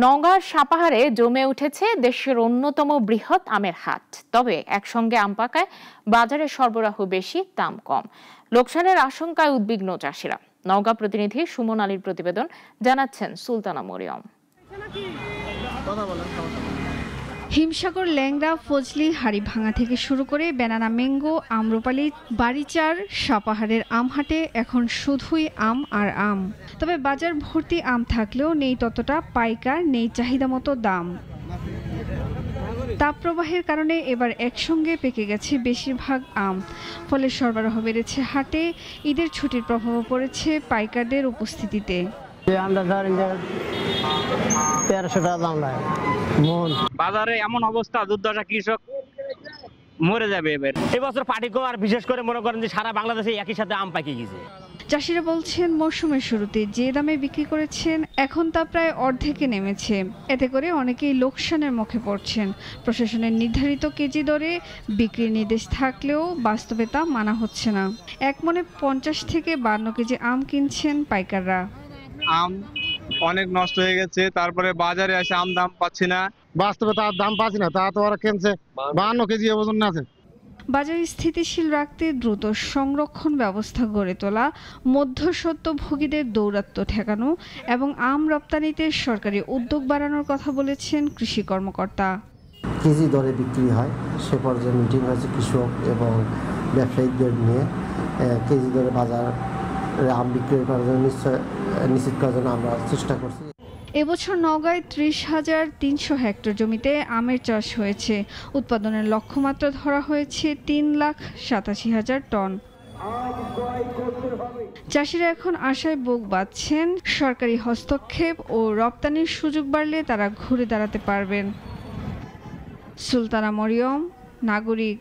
নওগাঁর সাপাহারে জমে উঠেছে দেশের অন্যতম বৃহৎ আমের হাট। তবে একসঙ্গে আম পাকায় বাজারে সরবরাহ বেশি, দাম কম। লোকসানের আশঙ্কায় উদ্বিগ্ন চাষিরা। নওগাঁ প্রতিনিধি সুমন আলীর প্রতিবেদন, জানাচ্ছেন সুলতানা মরিয়ম। হিমসাগর, ল্যাংড়া, ফজলি, হাড়িভাঙা থেকে শুরু করে বেনানা ম্যাঙ্গো, আম্রপালি, বাড়িচার, সাপাহারের আমহাটে এখন শুধুই আম আর আম। তবে বাজার ভর্তি আম থাকলেও নেই ততটা পাইকার, নেই চাহিদা মতো দাম। তাপপ্রবাহের কারণে এবার একসঙ্গে পেকে গেছে বেশিরভাগ আম, ফলে সরবরাহ বেড়েছে হাটে। ঈদের ছুটির প্রভাবও পড়েছে পাইকারদের উপস্থিতিতে। বাজারে এমন অবস্থা, দুর্দশা, কৃষক মরে যাবে এবার। এবছর পাটি কম, আর বিশেষ করে মনে করেন যে সারা বাংলাদেশে একই সাথে আম পাকিয়ে গেছে। চাষিরা বলছেন মৌসুমের শুরুতে যে দামে বিক্রি করেছেন এখন তা প্রায় অর্ধেকে নেমেছে। এতে করে অনেকেই লোকসানের মুখে পড়ছেন। প্রশাসনের নির্ধারিত কেজি দরে বিক্রির নির্দেশ থাকলেও বাস্তবে তা মানা হচ্ছে না। এক মনে 50 থেকে 52 কেজি আম কিনছেন পাইকাররা। আম অনেক নষ্ট হয়ে গেছে, তারপরে বাজারে এসে আম দাম পাচ্ছি না। বাস্তবে তার দাম পাচ্ছি না, তা তো ওরা কিনছে 52 কেজি ওজন আছে। বাজার স্থিতিশীল রাখতে দ্রুত সংরক্ষণ ব্যবস্থা গড়ে তোলা, মধ্যস্বত্বভোগীদের দৌরাত্ম্য ঠেকানো এবং আম রপ্তানিতে সরকারি উদ্যোগ বাড়ানোর কথা বলেছেন কৃষি কর্মকর্তা। কেজি দরে বিক্রি হয়, সে পর্যায়ে মিটিং হয়েছে কৃষক এবং ব্যবসায়ীদের নিয়ে। কেজি দরে বাজার আম বিক্রি করার জন্য নিশ্চিত করার জন্য আমরা চেষ্টা করছি। এবছর নওগাঁয় 30,300 হেক্টর জমিতে আমের চাষ হয়েছে। উৎপাদনের লক্ষ্যমাত্রা ধরা হয়েছে 3,87,000 টন। চাষিরা এখন আশায় বুক বাঁধছেন, সরকারি হস্তক্ষেপ ও রপ্তানির সুযোগ বাড়লে তারা ঘুরে দাঁড়াতে পারবেন। সুলতানা মরিয়ম, নাগরিক।